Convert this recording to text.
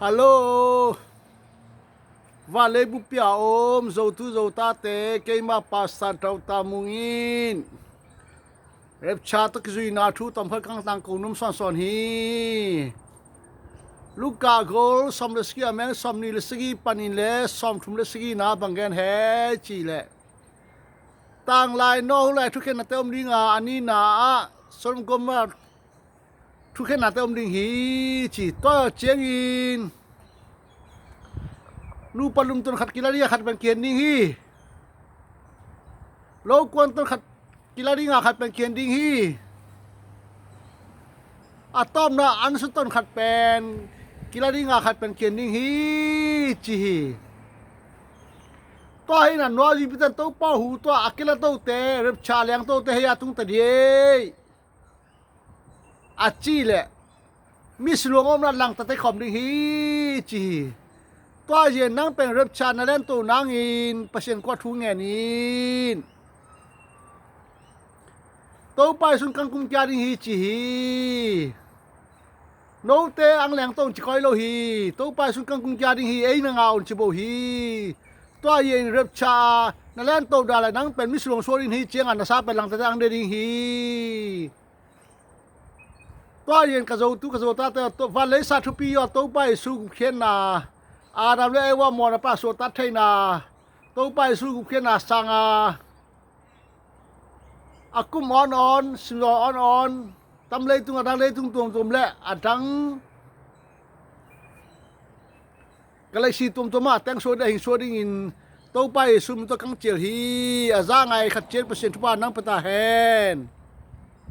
ฮัลโหลว่าเลยบุปผาอมโจตุโจตาเตเกมาปัสสันเท่าตามุงินเร็บชาตะกิจุยนาทูตอมเพิกังตังกุนุมสอนสอนฮีลูกกาโกลสมเลสกีอเมงสมนิเลสกีปันินเลสมทุมเลสกีนาบังเกนเฮจีเลต่างลายโน่ลายทุกเขนเตอมดิงอันนี้นาสมกมาทุกเขนเตอมดิงฮีจีต่อเจียงอินนูปลุมต้นขัดกิลารีขัดเป็นเกียนดิ้งฮีโลกวนต้นขัดกิลารีขัดเป็นเกียนดิ้งฮีอะตอมนะอันสุดต้นขัดเป็นกิลารีขัดเป็นเกียนดิ้งฮีจีตัวให้นั่นว่าจีพิจันโตป้าหูตัวอักเลโตเตะเร็บชาเลียงโตเตะให้ยาตุงตะเดียอาจีแหละมิสลวงอมรันหลังตะเตะขอมดิ้งฮีจีตัวเย็นนั่งเป็นเรับชานาเล่นตัวนางอินเปอร์เซ็นต์กว่าทุ่งเงินอินตัวไปสุนกังกุมจาริฮีจีฮีโนเตอังแหลงตงจิคอยโลฮีตัวไปสุนกังกุมจาริฮีเอ้ยนางเอาจิโบฮีตัวเย็นเรับชานาเล่นตัวดาเลยนั่งเป็นมิสลงโซลินฮีเจียงอันนาซาเป็นหลังตะอังเดริฮีตัวเย็นกระโจตุกระโจตาเตตัววันเลยซาทุปียอตัวไปสุนเขียนนาอาดามเลยว่ามอนาปาสตัดไทนาตัวไปสู้กุเขียนาสังอากุมอ่อนสิงอ่อนตำเลยตุงดังเลยตุงตุ่มและอาดังก็เลยสีตุ่มมาแต่งโซดาหิงโซดิ้งตัวไปสู้มันตัวกังเจียฮีอาจางไงขัดเจ็ดเปอร์เซ็นต์ทุกบ้านนั่งปตาแฮน